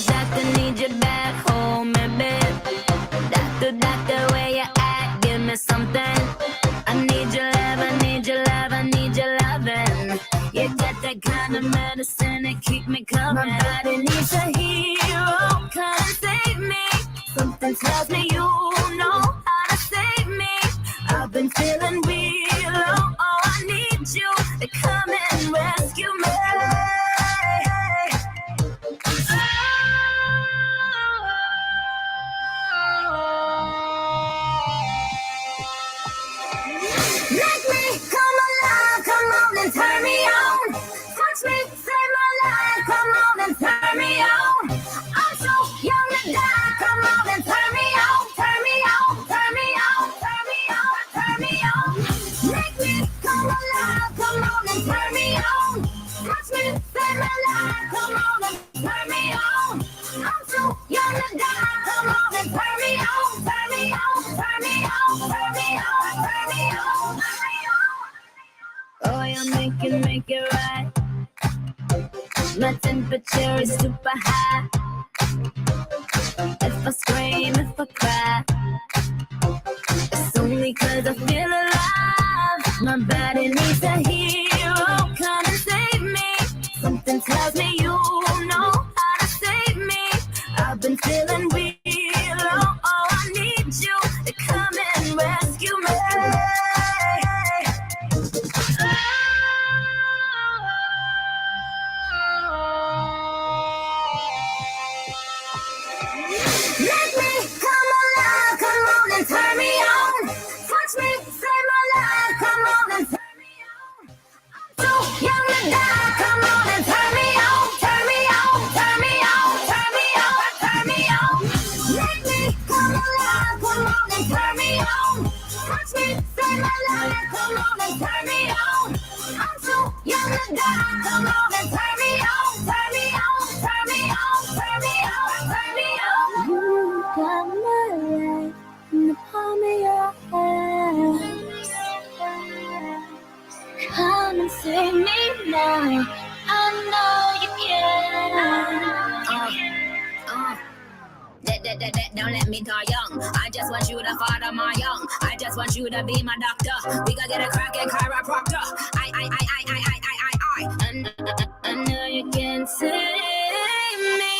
Doctor, need you back home, baby. Doctor, where you at? Give me something. I need your love, I need your love, I need your loving. You got that kind of medicine that keep me coming. My body needs a hero, come and save me. Something tells me you know how to save me. I've been feeling real low, oh, I need you to come and rescue me. Make me come alive, come on and turn me on. Touch me, save my life, come on and turn me on. I'm so young to die, come on and turn me on, turn me on, turn me on, turn me on, turn me on. Make me come alive, come on and turn me on. Touch me, save my life, come on and turn me on. I'm so young to die, come on and turn me on, turn me on, turn me on, turn me on, turn me on. Oh, you make it right. My temperature is super high. If I scream, if I cry, it's only 'cause I feel alive. My body needs a hero, come and save me. Something tells me you know how to save me. I've been feeling real low, oh, I need you to come and rescue me. Make me come alive, come on and turn me on. Touch me, save my life, come on and turn me on. I'm too young to die, come on and turn me on, turn me on, turn me on, turn me on, turn me on. Make me come alive, come on and turn me on. Touch me, save my life, come on and turn me on. I'm too young to die, come on and turn me on, turn me on, turn me on, turn me on, turn me on. You got my life in the palm of your hands. Come and save me now. I know you can. Don't let me die young. I just want you to father my young. I just want you to be my doctor. We gotta get a cracking chiropractor. I know you can save me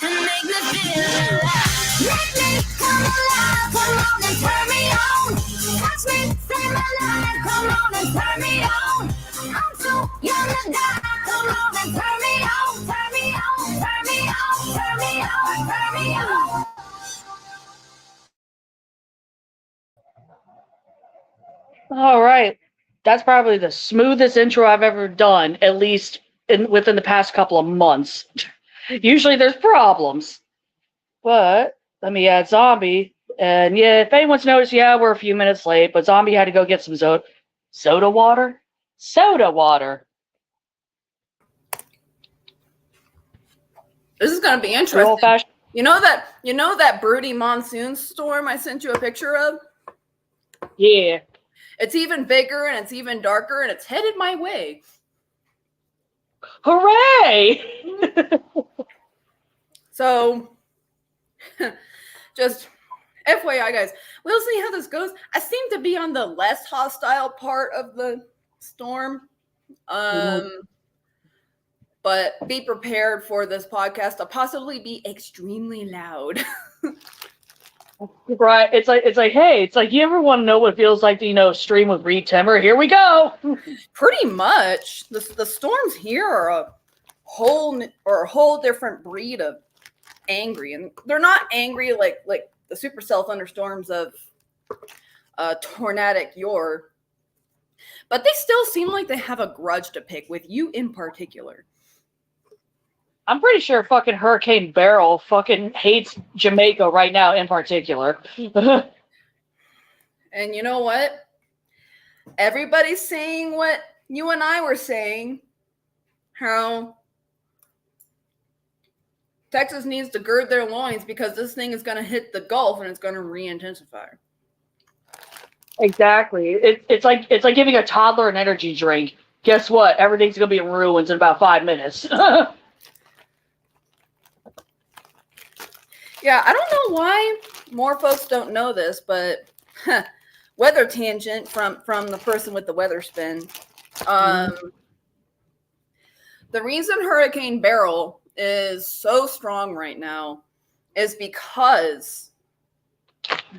and make me feel alive. Make me come alive, come on and turn me on. Touch me, save my life, come on and turn me on. I'm too young to die, come on and turn me on, turn me on, turn me on, turn me on, turn me on. All right. That's probably the smoothest intro I've ever done, at least within the past couple of months. Usually there's problems. But let me add Zombie. And yeah, if anyone's noticed, yeah, we're a few minutes late, but Zombie had to go get some soda water. Soda water. This is gonna be interesting. You know that broody monsoon storm I sent you a picture of? Yeah. It's even bigger and it's even darker and it's headed my way. Hooray! So, just FYI, guys, we'll see how this goes. I seem to be on the less hostile part of the storm. But be prepared for this podcast to possibly be extremely loud. Right. It's like, you ever want to know what it feels like to, stream with Reed Timmer? Here we go. Pretty much. The storms here are a whole different breed of angry. And they're not angry like the supercell thunderstorms of tornadic yore. But they still seem like they have a grudge to pick with you in particular. I'm pretty sure fucking Hurricane Beryl fucking hates Jamaica right now in particular. And you know what? Everybody's saying what you and I were saying. How Texas needs to gird their loins because this thing is going to hit the Gulf and it's going to re-intensify. Exactly. It's like giving a toddler an energy drink. Guess what? Everything's gonna be in ruins in about 5 minutes. Yeah, I don't know why more folks don't know this, but weather tangent from the person with the weather spin. The reason Hurricane Beryl is so strong right now is because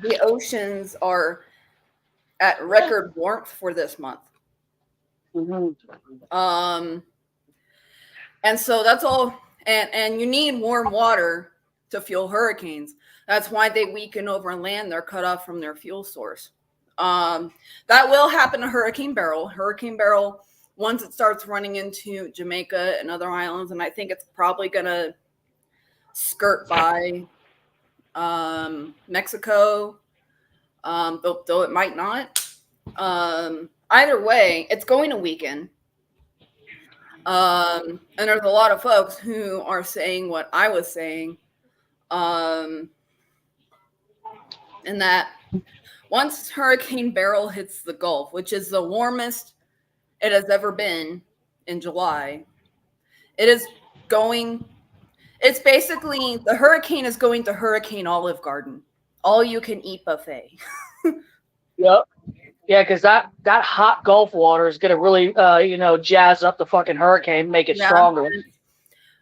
the oceans are at record warmth for this month. And so that's all, and you need warm water to fuel hurricanes. That's why they weaken over land. They're cut off from their fuel source. That will happen to Hurricane Beryl. Hurricane Beryl, once it starts running into Jamaica and other islands, and I think it's probably gonna skirt by Mexico, though it might not. Either way, it's going to weaken. And there's a lot of folks who are saying what I was saying. And that once Hurricane Beryl hits the Gulf, which is the warmest it has ever been in July, it's basically, the hurricane is going to Hurricane Olive Garden. All you can eat buffet. Yep. Yeah, because that hot Gulf water is going to really, jazz up the fucking hurricane, make it stronger.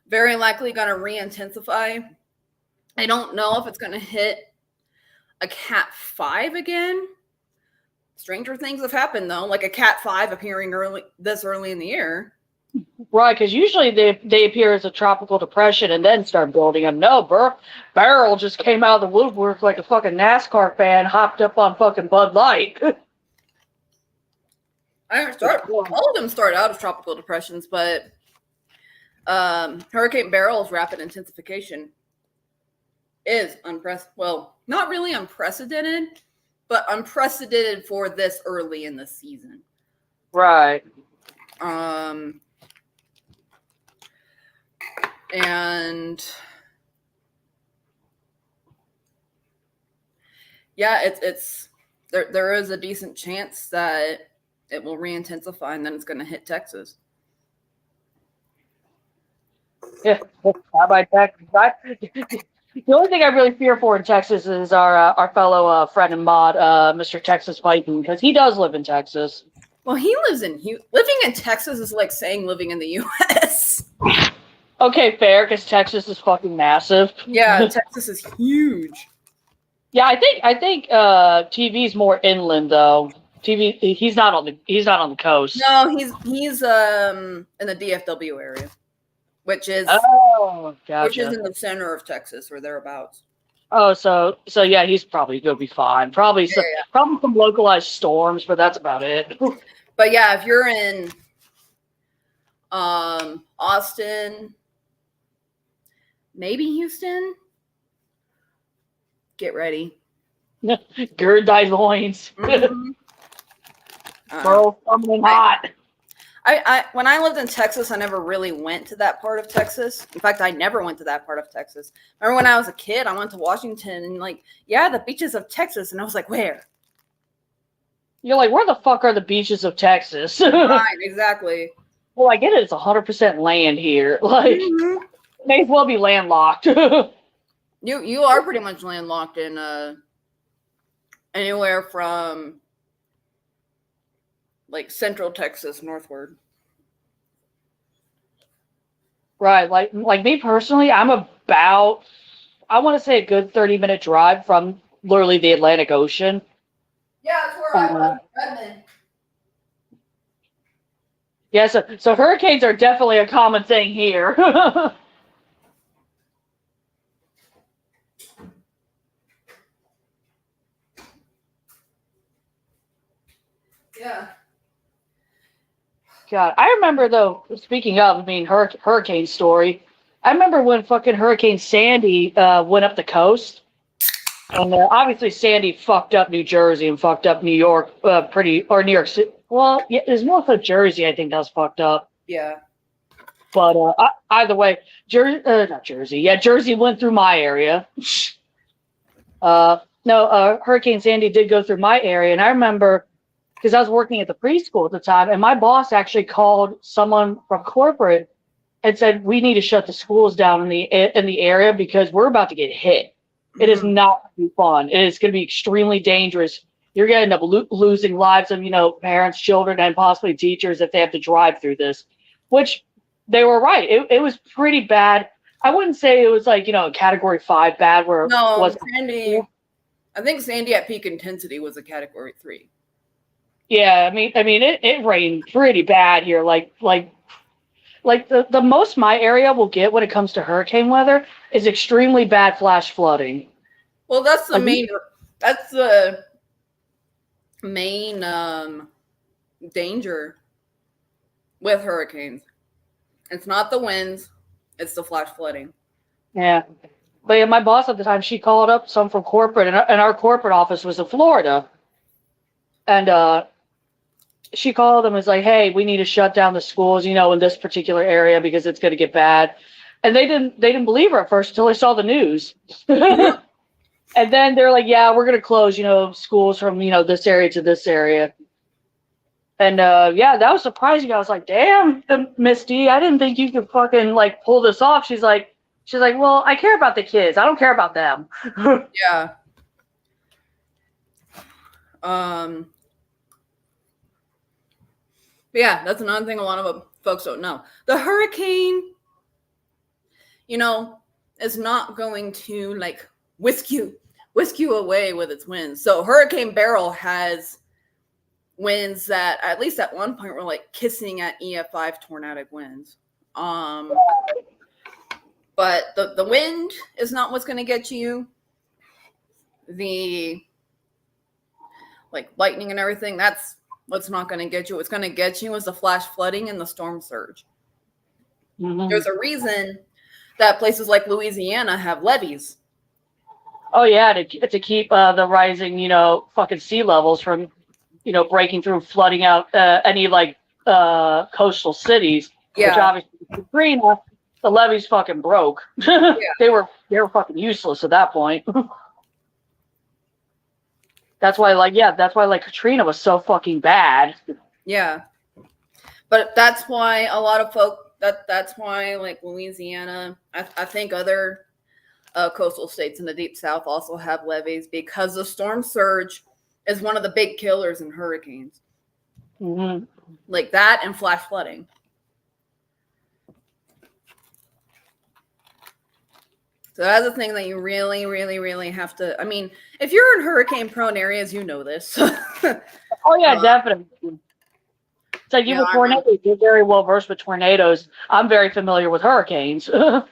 Very likely going to re-intensify. I don't know if it's going to hit a Cat 5 again. Stranger things have happened, though, like a Cat 5 appearing this early in the year. Right, because usually they appear as a tropical depression and then start building them. No, Beryl just came out of the woodwork like a fucking NASCAR fan, hopped up on fucking Bud Light. All of them start out as tropical depressions, but Hurricane Beryl's rapid intensification is not really unprecedented, but unprecedented for this early in the season. Right. And yeah, it's there is a decent chance that it will re-intensify and then it's going to hit Texas. Yeah, how about Texas? The only thing I really fear for in Texas is our fellow friend and mod, Mr. Texas Python, because he does live in Texas. Well, he lives living in Texas is like saying living in the U.S. Okay, fair, because Texas is fucking massive. Yeah, Texas is huge. Yeah, I think TV's more inland though. TV, he's not on the coast. No, he's in the DFW area, which is which is in the center of Texas or thereabouts. Oh, so yeah, he's probably gonna be fine. Probably some localized storms, but that's about it. But yeah, if you're in Austin, maybe Houston, get ready. Gird thy loins. Mm-hmm. Bro, something hot. I when I lived in Texas, I never really went to that part of Texas. In fact, I never went to that part of Texas. Remember when I was a kid, I went to Washington and the beaches of Texas, and I was like, where? You're like, where the fuck are the beaches of Texas? Right, exactly. Well, I get it. It's 100% land here. Like, may as well be landlocked. You are pretty much landlocked in anywhere from like central Texas northward. Right. Like me personally, I'm about, I want to say a good 30-minute drive from literally the Atlantic Ocean. Yeah, that's where I live, Redmond. Yeah, so hurricanes are definitely a common thing here. Yeah. God, I remember though, speaking of, hurricane story, I remember when fucking Hurricane Sandy went up the coast. And obviously Sandy fucked up New Jersey and fucked up New York or New York City. Well, yeah, it was more so Jersey, I think, that was fucked up. Yeah. But either way, not Jersey. Yeah, Jersey went through my area. No, Hurricane Sandy did go through my area, and I remember because I was working at the preschool at the time, and my boss actually called someone from corporate and said we need to shut the schools down in the area because we're about to get hit. It is not going to be fun. It is going to be extremely dangerous. You're going to end up losing lives of parents, children, and possibly teachers if they have to drive through this. Which they were right. It was pretty bad. I wouldn't say it was like a Category 5 bad where it was. Sandy. I think Sandy at peak intensity was a Category 3. Yeah, I mean, it rained pretty bad here. Like the most my area will get when it comes to hurricane weather is extremely bad flash flooding. Well, that's the main. That's the main danger with hurricanes. It's not the winds; it's the flash flooding. Yeah. But yeah, my boss at the time, she called up some from corporate, and our corporate office was in Florida. And she called them and was like, hey, we need to shut down the schools, in this particular area because it's going to get bad. And they didn't believe her at first until they saw the news. And then they're like, yeah, we're going to close, schools from, this area to this area. And yeah, that was surprising. I was like, damn, Miss D, I didn't think you could fucking pull this off. She's like, well, I care about the kids. I don't care about them. Yeah. Yeah, that's another thing a lot of folks don't know. The hurricane, is not going to whisk you away with its winds. So Hurricane Beryl has winds that at least at one point were kissing at EF5 tornadic winds. But the wind is not what's going to get you. The lightning and everything, that's what's not going to get you. What's going to get you is the flash flooding and the storm surge. Mm-hmm. There's a reason that places like Louisiana have levees. Oh yeah, to keep the rising, fucking sea levels from, breaking through, flooding out any coastal cities. Yeah. Which obviously, Katrina, the levees fucking broke. Yeah. They were fucking useless at that point. That's why Katrina was so fucking bad. Yeah. But that's why a lot of folk that's why Louisiana, I think other coastal states in the deep south also have levees because the storm surge is one of the big killers in hurricanes. Mm-hmm. Like that and flash flooding. So that's a thing that you really, really, really have to. I mean, if you're in hurricane-prone areas, you know this. Oh yeah, definitely. It's like you with tornadoes. You're very well versed with tornadoes. I'm very familiar with hurricanes. Mm-hmm.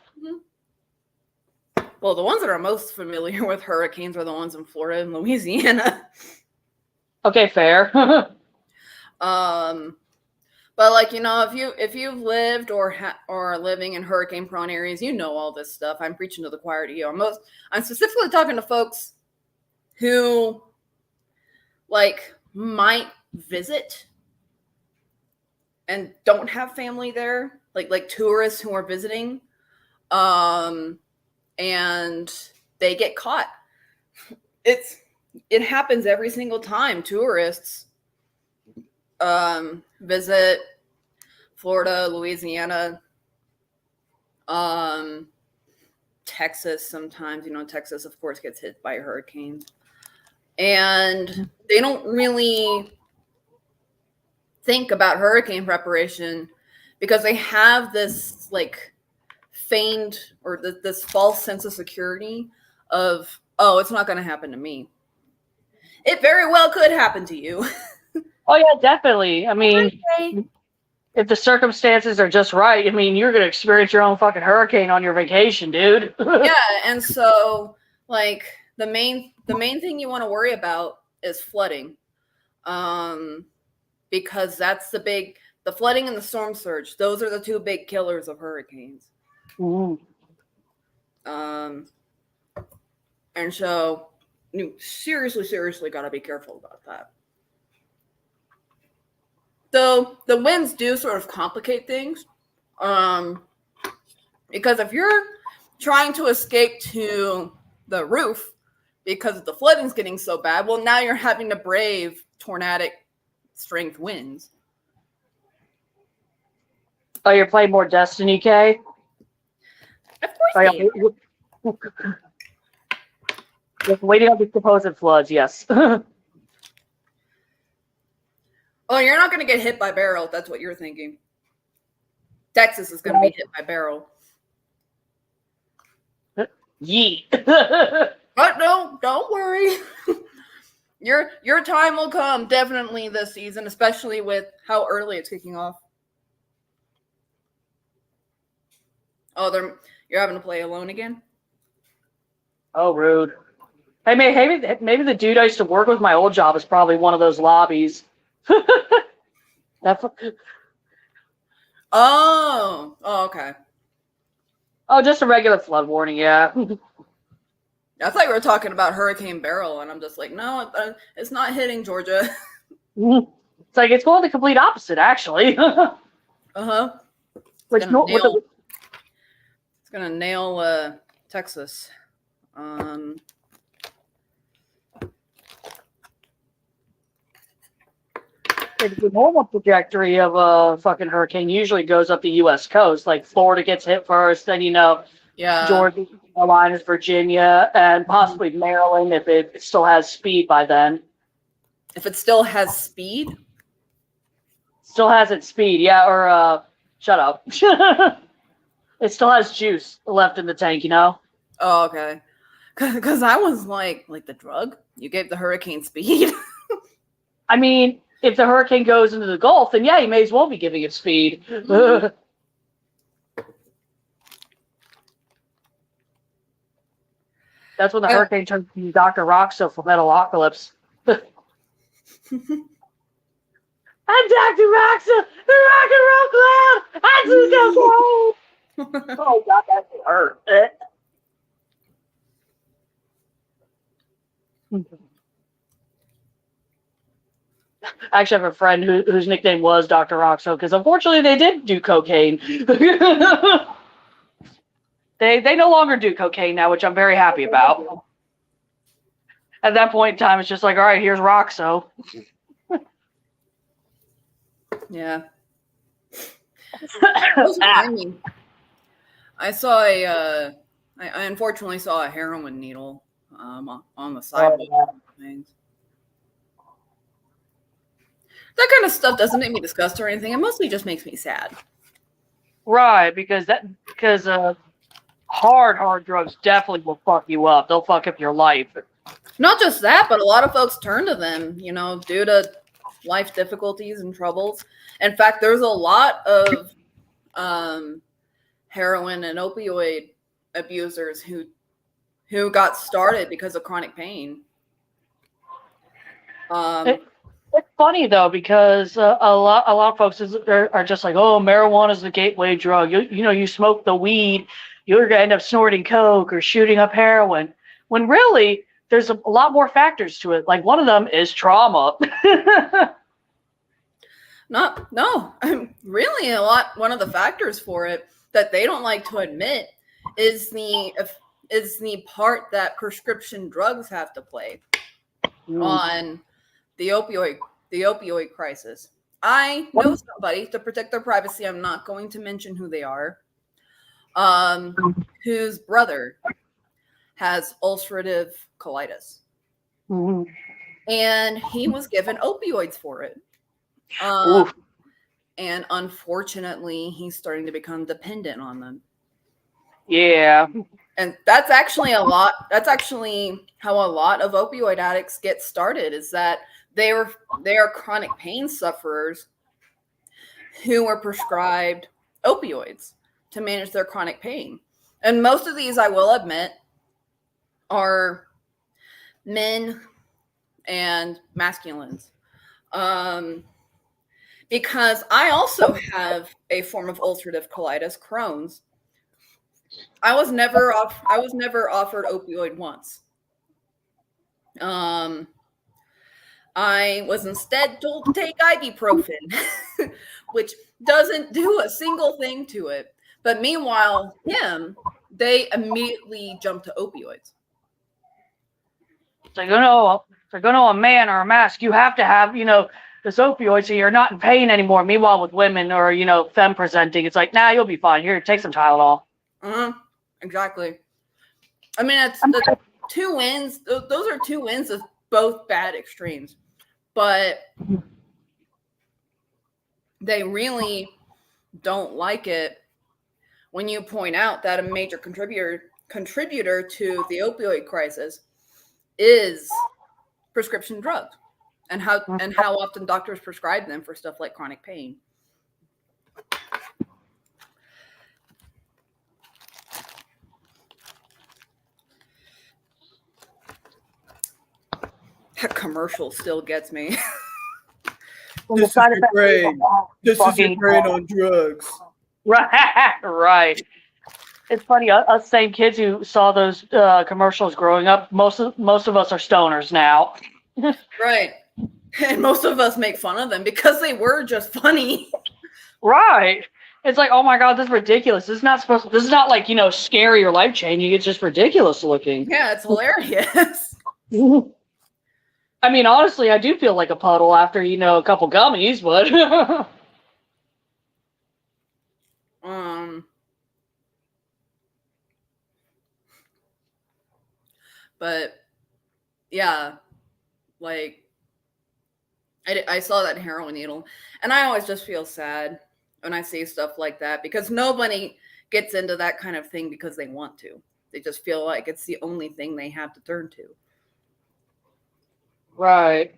Well, the ones that are most familiar with hurricanes are the ones in Florida and Louisiana. Okay, fair. But if you've lived or are living in hurricane-prone areas, you know all this stuff. I'm preaching to the choir to you. I'm specifically talking to folks who might visit and don't have family there, like tourists who are visiting, and they get caught. It happens every single time tourists visit Florida, Louisiana, Texas sometimes. Texas, of course, gets hit by hurricanes. And they don't really think about hurricane preparation because they have this feigned or this false sense of security of, oh, it's not going to happen to me. It very well could happen to you. Oh yeah, definitely. I mean, if the circumstances are just right, I mean, you're gonna experience your own fucking hurricane on your vacation, dude. Yeah, and so the main thing you want to worry about is flooding, because that's the flooding and the storm surge. Those are the two big killers of hurricanes. Mm. And so you seriously got to be careful about that. So the winds do sort of complicate things. Because if you're trying to escape to the roof because the flooding's getting so bad, well, now you're having to brave tornadic strength winds. Oh, you're playing more Destiny, Kay? Of course Oh, they yeah. Just waiting on the supposed floods, yes. Oh, you're not going to get hit by Beryl. That's what you're thinking. Texas is going to be hit by Beryl. Yeet. But no, don't worry. Your time will come definitely this season, especially with how early it's kicking off. Oh, you're having to play alone again? Oh, rude. Hey, maybe the dude I used to work with my old job is probably one of those lobbies. Oh, okay. Oh, just a regular flood warning, yeah. I thought you were talking about Hurricane Beryl, and I'm just like, no, it's not hitting Georgia. It's like it's going the complete opposite, actually. Uh-huh. It's gonna nail Texas. The normal trajectory of a fucking hurricane usually goes up the U.S. coast. Like Florida gets hit first, then Yeah. Georgia, Carolinas, Virginia, and possibly Maryland if it still has speed by then. If it still has speed? Still has its speed, yeah. Or shut up. It still has juice left in the tank, you know. Oh, okay. Because I was like the drug? You gave the hurricane speed? I mean, if the hurricane goes into the Gulf, then yeah, you may as well be giving it speed. Mm-hmm. That's when the hurricane turns into Dr. Roxo from Metalocalypse. I'm Dr. Roxo, the rock and roll clown. I do go. Oh God, that hurt. I actually have a friend whose nickname was Dr. Roxo because unfortunately they did do cocaine. They no longer do cocaine now, which I'm very happy about. At that point in time, it's just like, all right, here's Roxo. Yeah. I saw I unfortunately saw a heroin needle on the sidewalk. Things. That kind of stuff doesn't make me disgusted or anything. It mostly just makes me sad. Right, because hard drugs definitely will fuck you up. They'll fuck up your life. Not just that, but a lot of folks turn to them, due to life difficulties and troubles. In fact, there's a lot of heroin and opioid abusers who got started because of chronic pain. It's funny though because a lot of folks are just like, oh, marijuana is the gateway drug. You smoke the weed, you're gonna end up snorting coke or shooting up heroin. When really there's a lot more factors to it. Like one of them is trauma. Really one of the factors for it that they don't like to admit is the part that prescription drugs have to play on the opioid crisis. I know somebody, to protect their privacy, I'm not going to mention who they are, whose brother has ulcerative colitis. Mm-hmm. And he was given opioids for it. And unfortunately, he's starting to become dependent on them. Yeah. And that's actually how a lot of opioid addicts get started, is that they are chronic pain sufferers who were prescribed opioids to manage their chronic pain. And most of these, I will admit, are men and masculines. Because I also have a form of ulcerative colitis, Crohn's. I was never offered opioid once. I was instead told to take ibuprofen, which doesn't do a single thing to it. But meanwhile, they immediately jump to opioids. It's like, if you're gonna a man or a mask, you have to have, this opioid so you're not in pain anymore. Meanwhile, with women or, femme presenting, it's like, nah, you'll be fine. Here, take some Tylenol. Exactly. I mean, it's the 2 wins. Those are 2 wins of both bad extremes. But they really don't like it when you point out that a major contributor to the opioid crisis is prescription drugs and how often doctors prescribe them for stuff like chronic pain. That commercial still gets me. This is your brain. This is your brain on drugs. Right. It's funny. Us same kids who saw those commercials growing up. Most of us are stoners now. Right. And most of us make fun of them because they were just funny. Right. It's like, oh my God, this is ridiculous. This is not like, scary or life changing. It's just ridiculous looking. Yeah, it's hilarious. I mean, honestly, I do feel like a puddle after, a couple gummies, but but yeah, like I saw that heroin needle, and I always just feel sad when I see stuff like that because nobody gets into that kind of thing because they want to. They just feel like it's the only thing they have to turn to. Right.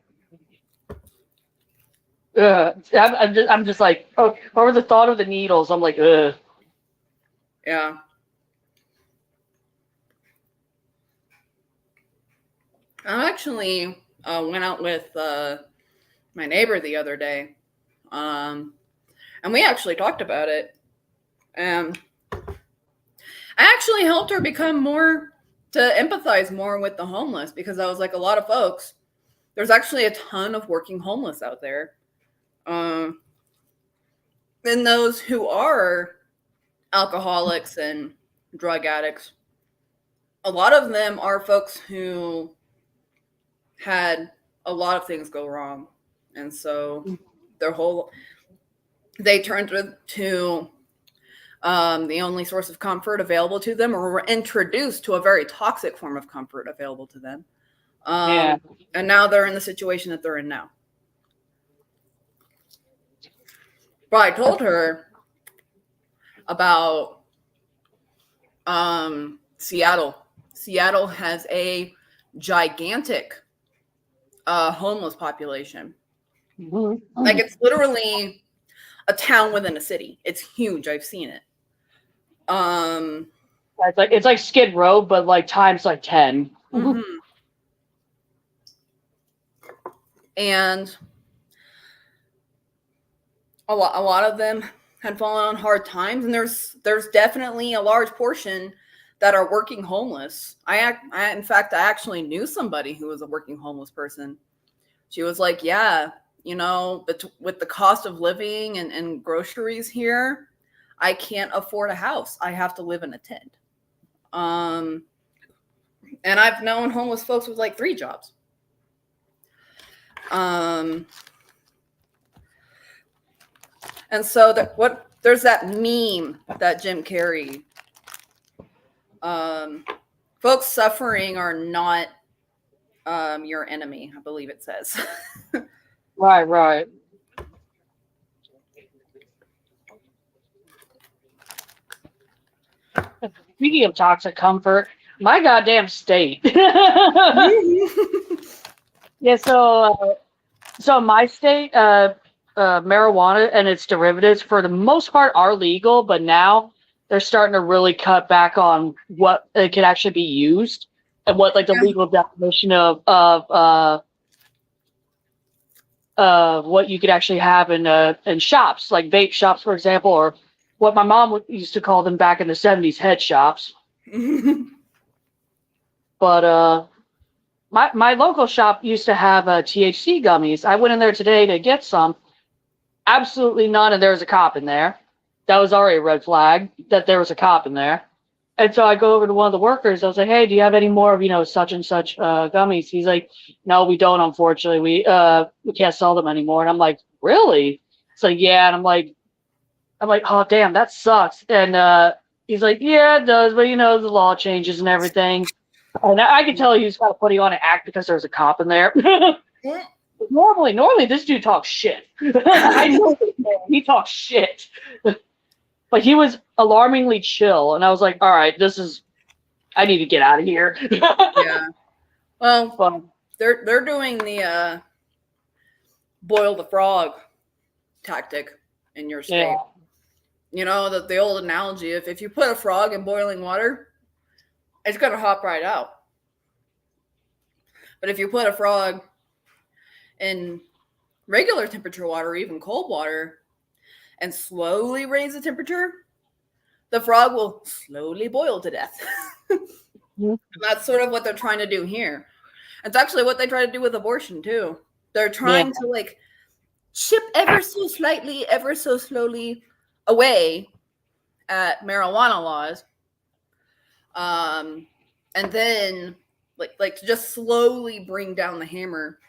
I'm just like, over the thought of the needles, I'm like, ugh. Yeah. I actually went out with my neighbor the other day, and we actually talked about it. And I actually helped her become more to empathize more with the homeless because I was like, a lot of folks, there's actually a ton of working homeless out there. And those who are alcoholics and drug addicts, a lot of them are folks who had a lot of things go wrong. And so they turned to the only source of comfort available to them, or were introduced to a very toxic form of comfort available to them. And now they're in the situation that they're in now. But I told her about Seattle. Seattle has a gigantic homeless population. Mm-hmm. Like, it's literally a town within a city. It's huge. I've seen it. It's like Skid Row, but like times like 10. Mm-hmm. And a lot of them had fallen on hard times, and there's definitely a large portion that are working homeless. I actually knew somebody who was a working homeless person. She was like, yeah, with the cost of living and groceries here, I can't afford a house. I have to live in a tent. And I've known homeless folks with like 3 jobs. And so there's that meme that Jim Carrey, folks suffering are not your enemy, I believe it says. Right. Speaking of toxic comfort, my goddamn state. Yeah, so my state, marijuana and its derivatives, for the most part, are legal, but now they're starting to really cut back on what it can actually be used and what like the legal definition of what you could actually have in shops, like vape shops, for example, or what my mom used to call them back in the 70s, head shops. But my local shop used to have THC gummies. I went in there today to get some, absolutely none, and there was a cop in there. That was already a red flag that there was a cop in there. And so I go over to one of the workers. I was like, "Hey, do you have any more of such and such gummies?" He's like, "No, we don't. Unfortunately, we can't sell them anymore." And I'm like, "Really?" So yeah, and I'm like, "Oh damn, that sucks." And he's like, "Yeah, it does, but the law changes and everything." And I could tell he was kind of putting on an act because there was a cop in there. Normally this dude talks shit. I know this man. He talks shit. But he was alarmingly chill, and I was like, all right, I need to get out of here. Yeah. Well, they're doing the boil the frog tactic in your state. Yeah. The old analogy, if you put a frog in boiling water, it's going to hop right out. But if you put a frog in regular temperature water, even cold water, and slowly raise the temperature, the frog will slowly boil to death. And that's sort of what they're trying to do here. It's actually what they try to do with abortion too. They're trying to chip ever so slightly, ever so slowly away at marijuana laws. And then to just slowly bring down the hammer.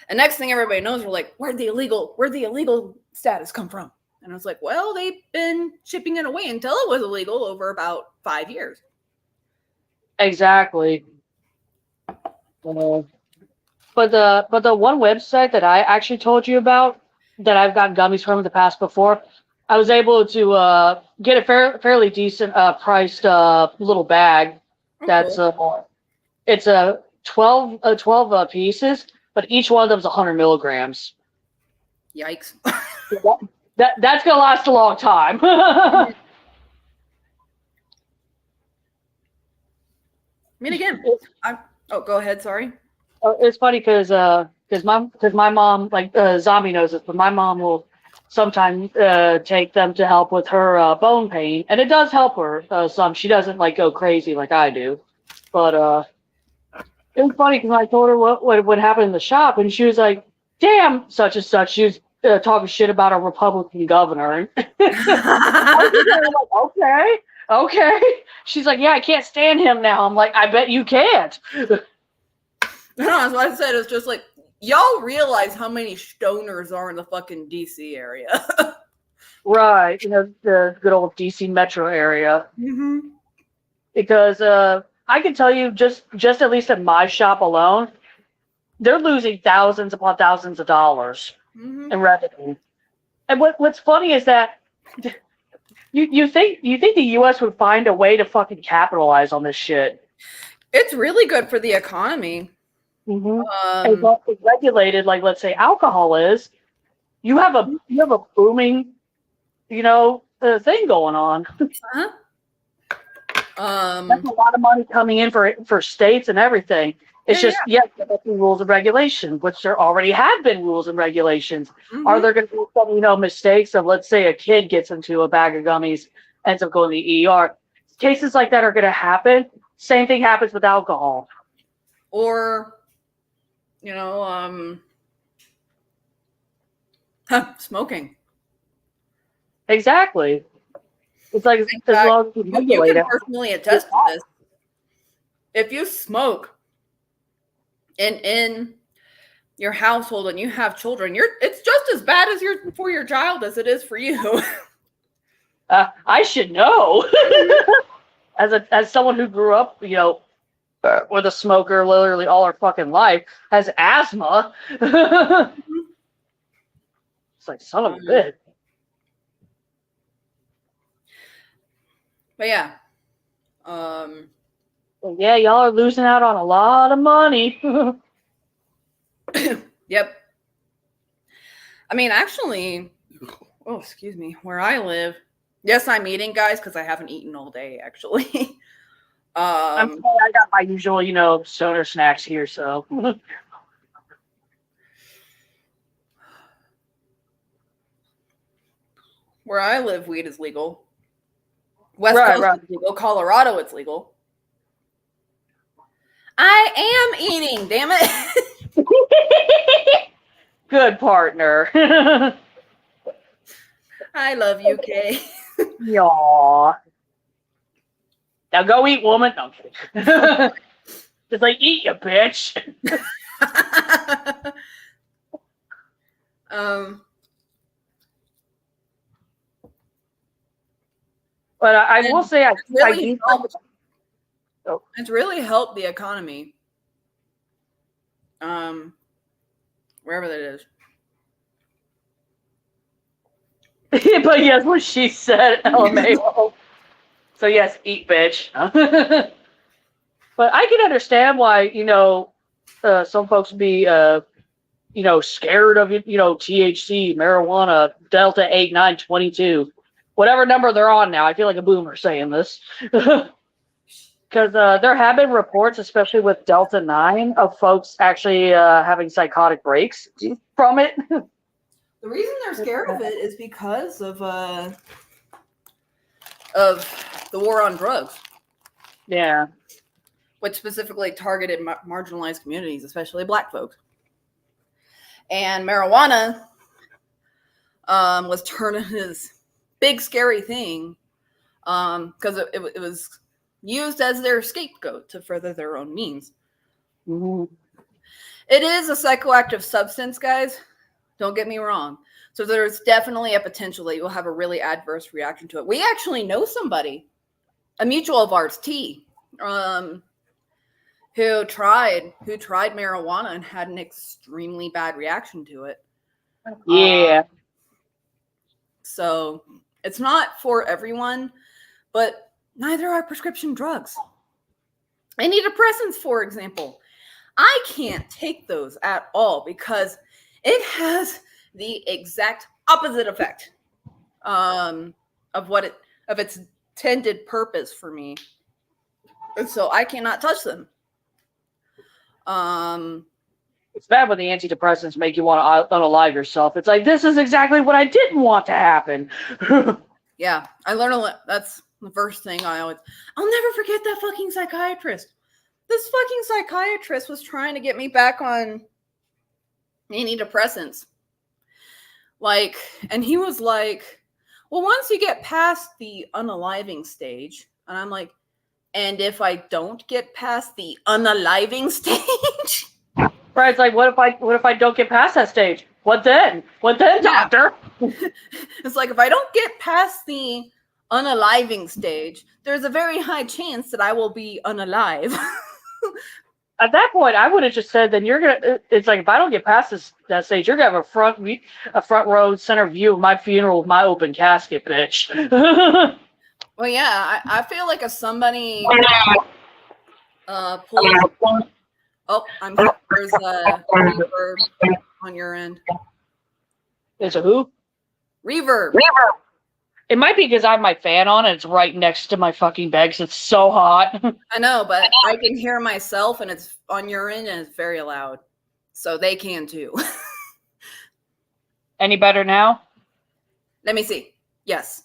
And next thing everybody knows, we're like, where'd the illegal status come from? And I was like, well, they've been chipping it away until it was illegal over about 5 years. Exactly. But the one website that I actually told you about that I've gotten gummies from in the past before, I was able to get a fairly decent priced little bag. That's it's a 12 pieces, but each one of them is 100 milligrams. Yikes. That's gonna last a long time. I mean, again, go ahead. Sorry. It's funny because my mom, Zombie knows this, but my mom will sometimes take them to help with her bone pain, and it does help her some. She doesn't go crazy like I do, but it was funny because I told her what happened in the shop, and she was like, "Damn, such and such." She was talking shit about a Republican governor. I was like, okay. She's like, "Yeah, I can't stand him now." I'm like, "I bet you can't." No, that's what I said. It's just like, y'all realize how many stoners are in the fucking DC area. Right. The good old DC metro area. Mm-hmm. Because I can tell you just at least in my shop alone, they're losing thousands upon thousands of dollars in revenue. And what's funny is that you think the US would find a way to fucking capitalize on this shit. It's really good for the economy. And it's regulated, like let's say alcohol is. You have a booming, thing going on. That's a lot of money coming in for states and everything. It's the rules and regulations, which there already have been rules and regulations. Are there going to be some, mistakes of, let's say, a kid gets into a bag of gummies, ends up going to the ER? Cases like that are going to happen. Same thing happens with alcohol. Or, smoking. Exactly. It's like, as long as you can personally attest to this. If you smoke in your household and you have children, it's just as bad for your child as it is for you. I should know. As someone who grew up, with a smoker literally all her fucking life, has asthma. It's like, son of a bitch. But yeah. Yeah, y'all are losing out on a lot of money. Yep. I mean, actually, excuse me, where I live, yes, I'm eating, guys, because I haven't eaten all day, actually. I got my usual, stoner snacks here, so. Where I live, weed is legal. West Coast is legal. Colorado, it's legal. I am eating, damn it. Good partner. I love you, Kay. Yaw. Now go eat, woman. No, I'm kidding. Just like, eat, you bitch. But I will say, it's really helped the economy. Wherever that is. But yes, what she said, LMAO. So yes, eat, bitch. But I can understand why, some folks be, scared of, THC, marijuana, Delta 8, 9, 22, whatever number they're on now. I feel like a boomer saying this. Because there have been reports, especially with Delta 9, of folks actually having psychotic breaks from it. The reason they're scared of it is because of the war on drugs. Yeah. Which specifically targeted marginalized communities, especially Black folks. And marijuana was turned into this big, scary thing because it was used as their scapegoat to further their own means. Mm-hmm. It is a psychoactive substance, guys. Don't get me wrong. So there's definitely a potential that you'll have a really adverse reaction to it. We actually know somebody, a mutual of ours, T, who tried marijuana and had an extremely bad reaction to it. Yeah. So it's not for everyone, but neither are prescription drugs. Antidepressants, for example. I can't take those at all because it has the exact opposite effect of its intended purpose for me. And so I cannot touch them. It's bad when the antidepressants make you want to unalive yourself. It's like, this is exactly what I didn't want to happen. Yeah, I learned a lot. That's the first thing I'll never forget that fucking psychiatrist. This fucking psychiatrist was trying to get me back on antidepressants. And he was like, well, once you get past the unaliving stage, and I'm like, and if I don't get past the unaliving stage? Right, it's like, what if I don't get past that stage? What then? What then, doctor? It's like, if I don't get past the unaliving stage, there's a very high chance that I will be unalive. At that point, I would have just said, then you're gonna. It's like, if I don't get past that stage, you're gonna have a front row center view of my funeral with my open casket, bitch. Well, yeah, I feel like if somebody pulls. Oh, there's a reverb on your end. There's a who? Reverb. It might be because I have my fan on and it's right next to my fucking bed because it's so hot. I know, but I can hear myself and it's on your end and it's very loud. So they can too. Any better now? Let me see. Yes.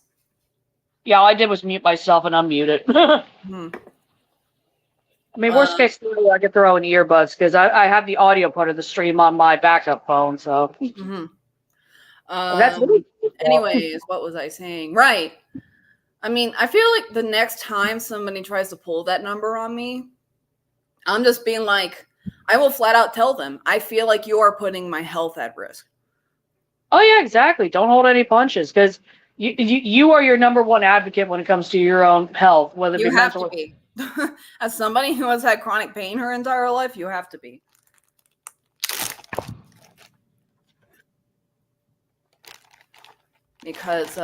Yeah, all I did was mute myself and unmute it. I mean, worst case scenario, I could throw in earbuds because I have the audio part of the stream on my backup phone. So that's really cool. Anyways, what was I saying? Right. I mean, I feel like the next time somebody tries to pull that number on me, I'm just being like, I will flat out tell them, I feel like you are putting my health at risk. Oh yeah, exactly. Don't hold any punches because you are your number one advocate when it comes to your own health, whether it be mental or be. As somebody who has had chronic pain her entire life, you have to be. Because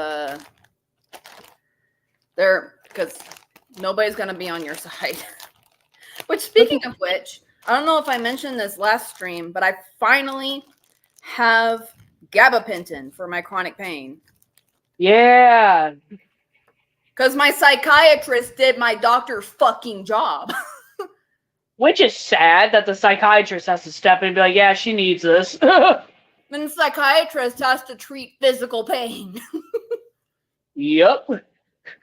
nobody's gonna be on your side. Which, speaking of which, I don't know if I mentioned this last stream, but I finally have gabapentin for my chronic pain. Yeah. Because my psychiatrist did my doctor's fucking job. Which is sad that the psychiatrist has to step in and be like, yeah, she needs this. Then the psychiatrist has to treat physical pain. Yep.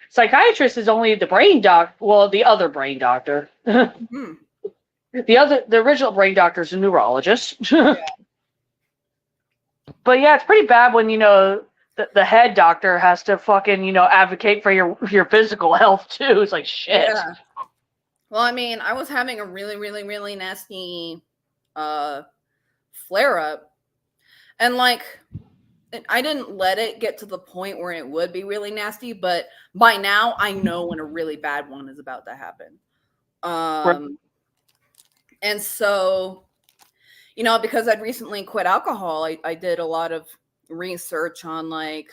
Psychiatrist is only the brain doc. Well, the other brain doctor. The original brain doctor is a neurologist. Yeah. But yeah, it's pretty bad when, the the head doctor has to fucking, you know, advocate for your physical health too. It's like shit. Yeah. Well, I mean, I was having a really, really, really nasty flare up, and like, I didn't let it get to the point where it would be really nasty, but by now I know when a really bad one is about to happen. And so, you know, because I'd recently quit alcohol, I did a lot of research on like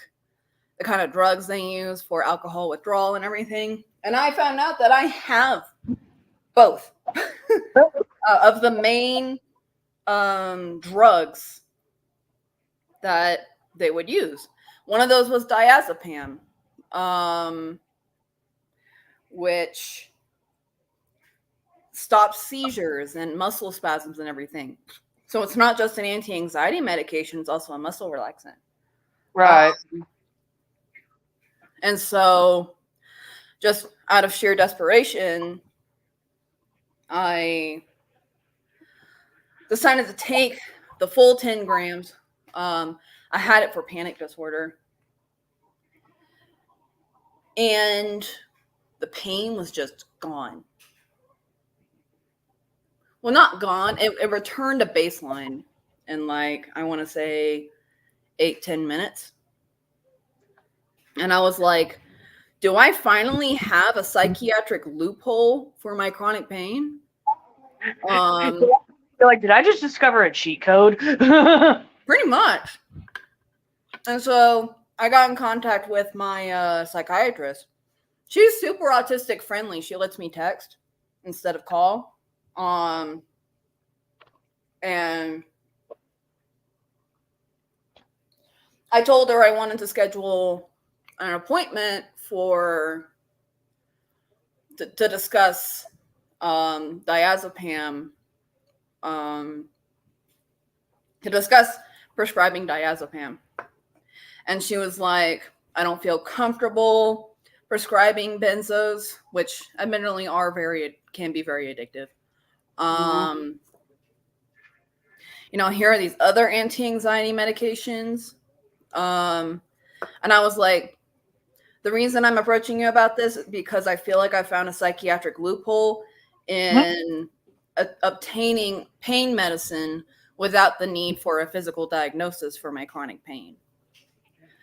the kind of drugs they use for alcohol withdrawal and everything. And I found out that I have both of the main drugs that they would use. One of those was diazepam, which stops seizures and muscle spasms and everything. So it's not just an anti-anxiety medication, it's also a muscle relaxant. Right. And so just out of sheer desperation, I decided to take the full 10 grams. I had it for panic disorder. And the pain was just gone. Well, not gone. It returned to baseline in like, I want to say 8-10 minutes. And I was like, do I finally have a psychiatric loophole for my chronic pain? You're like, did I just discover a cheat code? Pretty much. And so I got in contact with my psychiatrist. She's super autistic friendly. She lets me text instead of call. And I told her I wanted to schedule an appointment to discuss diazepam, to discuss prescribing diazepam. And she was like, I don't feel comfortable prescribing benzos, which admittedly can be very addictive. You know, here are these other anti-anxiety medications. And I was like, the reason I'm approaching you about this is because I feel like I found a psychiatric loophole in obtaining pain medicine without the need for a physical diagnosis for my chronic pain.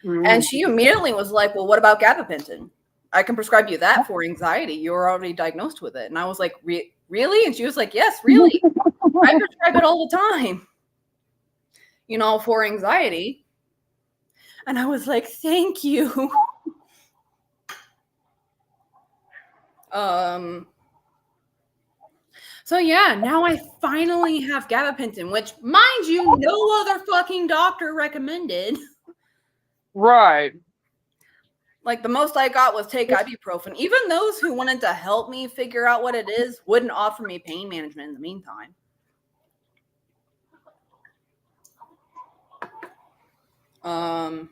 And she immediately was like, well, what about gabapentin? I can prescribe you that for anxiety. You're already diagnosed with it. And I was like, really? And she was like, yes, really. I prescribe it all the time, you know, for anxiety. And I was like, thank you. So yeah, now I finally have gabapentin, which, mind you, no other fucking doctor recommended. Right. Like, the most I got was take ibuprofen. Even those who wanted to help me figure out what it is wouldn't offer me pain management in the meantime. But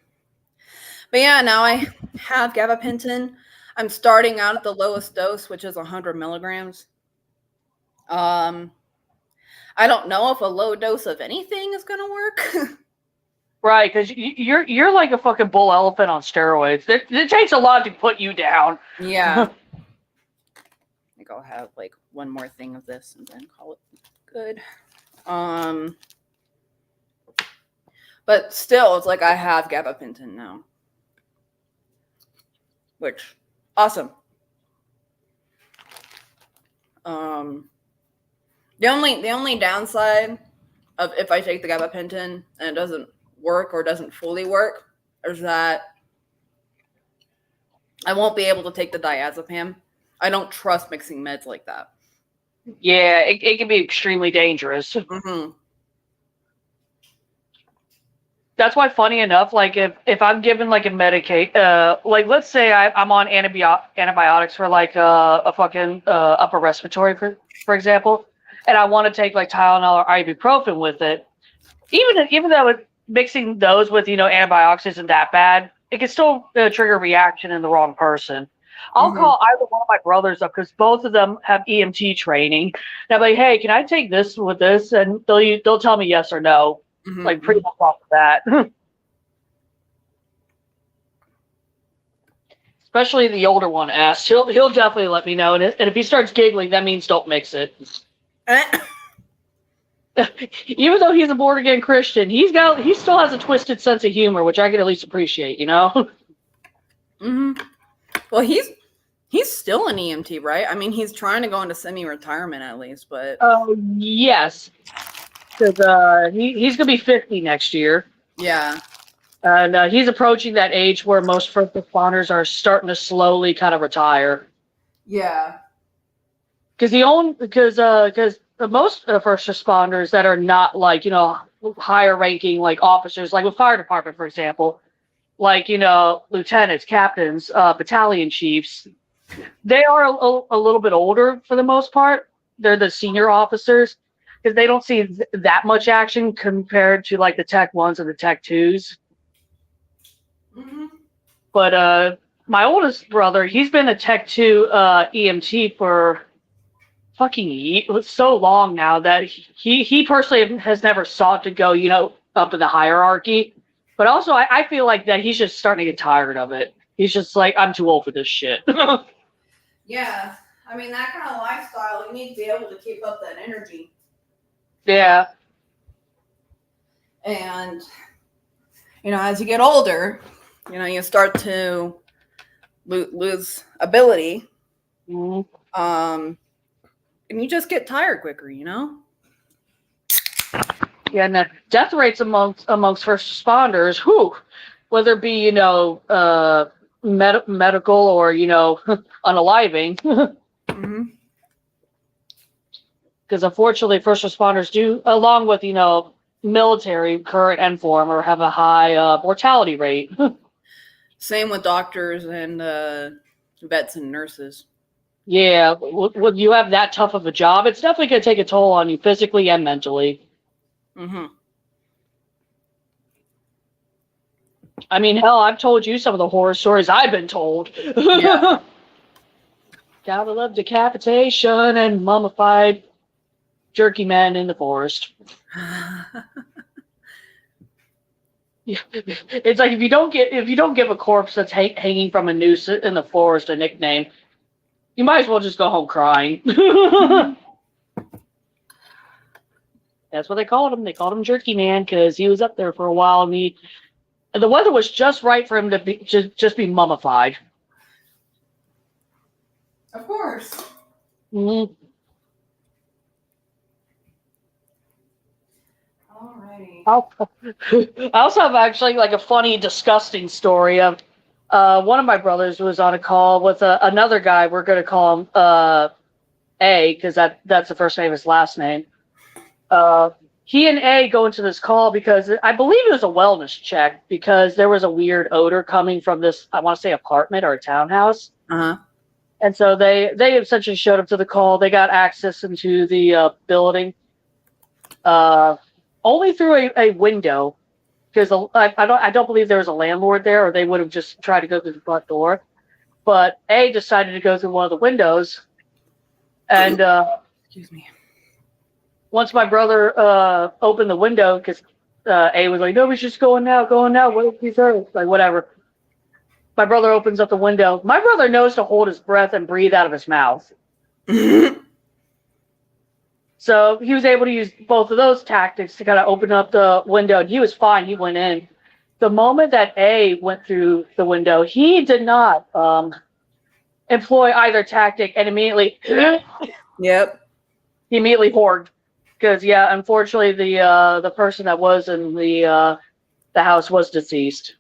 yeah, now I have gabapentin. I'm starting out at the lowest dose, which is 100 milligrams. I don't know if a low dose of anything is gonna work. Right, because you're like a fucking bull elephant on steroids. It takes a lot to put you down. Yeah. I think I'll have like one more thing of this and then call it good. But still, it's like I have gabapentin now, which awesome. The only downside of if I take the gabapentin and it doesn't work or doesn't fully work is that I won't be able to take the diazepam. I don't trust mixing meds like that. Yeah, it can be extremely dangerous. Mm-hmm. That's why, funny enough, like if I'm given like a like let's say I'm on antibiotics for like a fucking upper respiratory, for example, and I want to take like Tylenol or ibuprofen with it, even though mixing those with, you know, antibiotics isn't that bad, it can still trigger a reaction in the wrong person. I'll call either one of my brothers up because both of them have EMT training. And I'm like, hey, can I take this with this? And they'll tell me yes or no. Like pretty much off of that. Especially the older one asks. He'll definitely let me know. And if he starts giggling, that means don't mix it. Even though he's a born again Christian, he still has a twisted sense of humor, which I can at least appreciate, you know? Mm-hmm. Well, he's still an EMT, right? I mean, he's trying to go into semi-retirement at least, but Yes. Because he's gonna be 50 next year. yeah. And he's approaching that age where most first responders are starting to slowly kind of retire. Yeah. Because most first responders that are not like, you know, higher ranking, like officers, like with fire department, for example, like, you know, lieutenants, captains, battalion chiefs, they are a little bit older for the most part. They're the senior officers because they don't see that much action compared to like the Tech 1s and the Tech 2s. Mm-hmm. But my oldest brother, he's been a Tech 2 EMT for so long now that he personally has never sought to go, you know, up in the hierarchy. But also, I feel like that he's just starting to get tired of it. He's just like, I'm too old for this shit. Yeah. I mean, that kind of lifestyle, you need to be able to keep up that energy. Yeah. And, you know, as you get older, you know, you start to lose ability. Mm-hmm. And you just get tired quicker, you know? Yeah, and the death rates amongst first responders, whether it be, you know, medical or, you know, unaliving. Mm-hmm. Because unfortunately, first responders do, along with, you know, military, current and former, have a high mortality rate. Same with doctors and vets and nurses. Yeah, when you have that tough of a job, it's definitely going to take a toll on you physically and mentally. Mm-hmm. I mean, hell, I've told you some of the horror stories I've been told. Yeah. Gotta love decapitation and mummified jerky men in the forest. Yeah. It's like if you don't give a corpse that's hanging from a noose in the forest a nickname, you might as well just go home crying. That's what they called him. They called him Jerky Man because he was up there for a while, and the weather was just right for him to just be mummified. Of course. Mm-hmm. Alrighty. I also have actually like a funny, disgusting story of one of my brothers was on a call with another guy. We're going to call him A because that's the first name, his last name. He and A go into this call because I believe it was a wellness check because there was a weird odor coming from this, I want to say, apartment or a townhouse. Uh-huh. And so they essentially showed up to the call. They got access into the building. Only through a window, because I don't believe there was a landlord there, or they would have just tried to go through the front door. But A decided to go through one of the windows, and Excuse me. once my brother opened the window, because A was like, "No, we should just go now. What if he's hurt?" Like whatever. My brother opens up the window. My brother knows to hold his breath and breathe out of his mouth. So he was able to use both of those tactics to kind of open up the window, and he was fine. He went in. The moment that A went through the window, he did not employ either tactic, and immediately, Yep. he immediately hoarded. Because yeah, unfortunately, the person that was in the house was deceased.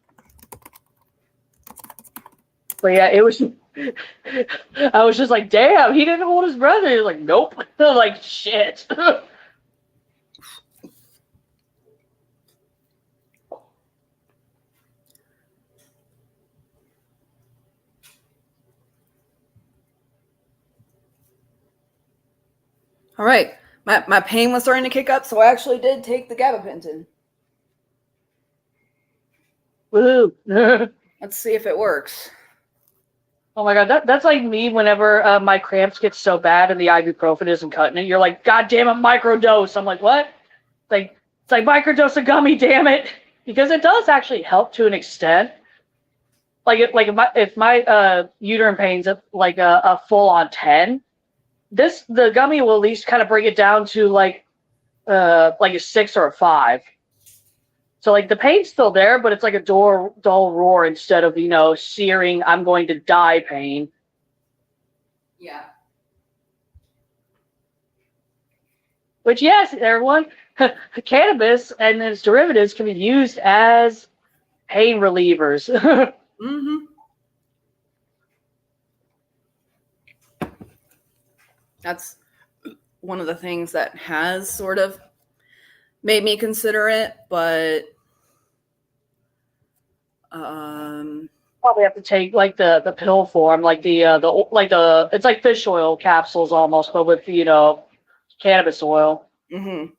But yeah, it was. I was just like, damn, he didn't hold his breath. He was like, nope. Like, shit. All right. My pain was starting to kick up, so I actually did take the gabapentin. Woo. Let's see if it works. Oh my god, that's like me whenever my cramps get so bad and the ibuprofen isn't cutting it. You're like, god damn it, microdose. I'm like, what? It's like microdose of gummy, damn it. Because it does actually help to an extent. if my uterine pain's like a full on 10, the gummy will at least kind of bring it down to like a 6 or a 5. So like the pain's still there, but it's like a dull roar instead of, searing, I'm going to die pain. Yeah. Which, yes, everyone, cannabis and its derivatives can be used as pain relievers. Mm-hmm. That's one of the things that has sort of made me consider it, but probably have to take like the pill form, like it's like fish oil capsules almost, but with cannabis oil. Mm-hmm.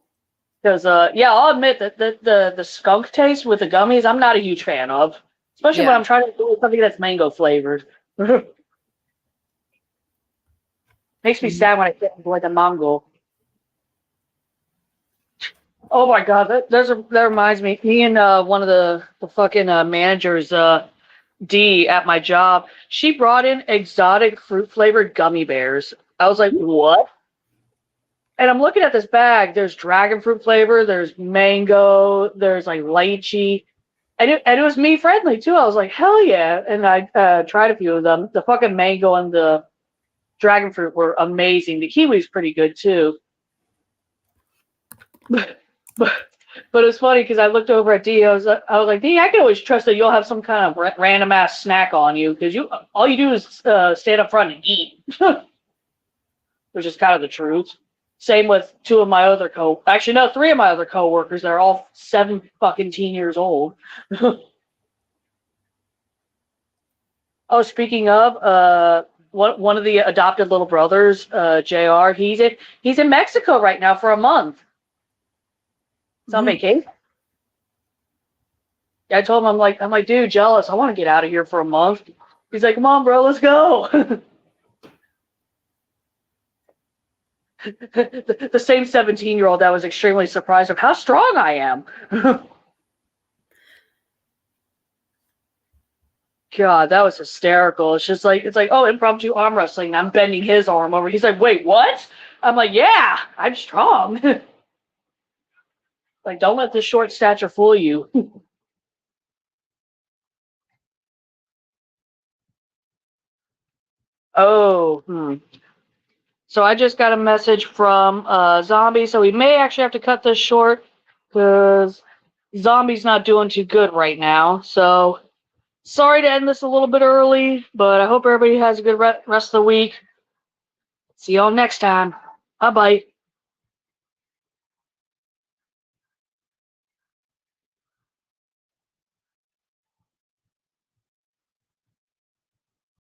Because I'll admit that the skunk taste with the gummies, I'm not a huge fan of, especially when I'm trying to do something that's mango flavored. Makes me sad when I get like a mango. Oh my god, that reminds me. Me and one of the fucking managers, D at my job, she brought in exotic fruit flavored gummy bears. I was like, what? And I'm looking at this bag. There's dragon fruit flavor. There's mango. There's like lychee, and it was me friendly too. I was like, hell yeah! And I tried a few of them. The fucking mango and the dragon fruit were amazing. The kiwi's pretty good too. But it's funny because I looked over at D. I was like, D, I can always trust that you'll have some kind of random ass snack on you because all you do is stand up front and eat, which is kind of the truth. Same with 3 of my other coworkers. They're all 17 years old. Oh, speaking of, one of the adopted little brothers, JR, he's in Mexico right now for a month. It's on vacation. I told him, I'm like, dude, jealous. I want to get out of here for a month. He's like, come on, bro, let's go. The same 17-year-old that was extremely surprised of how strong I am. God, that was hysterical. It's like, oh, impromptu arm wrestling. I'm bending his arm over. He's like, wait, what? I'm like, yeah, I'm strong. Like, don't let this short stature fool you. Oh, So I just got a message from Zombie, so we may actually have to cut this short because Zombie's not doing too good right now. So sorry to end this a little bit early, but I hope everybody has a good rest of the week. See y'all next time. Bye-bye.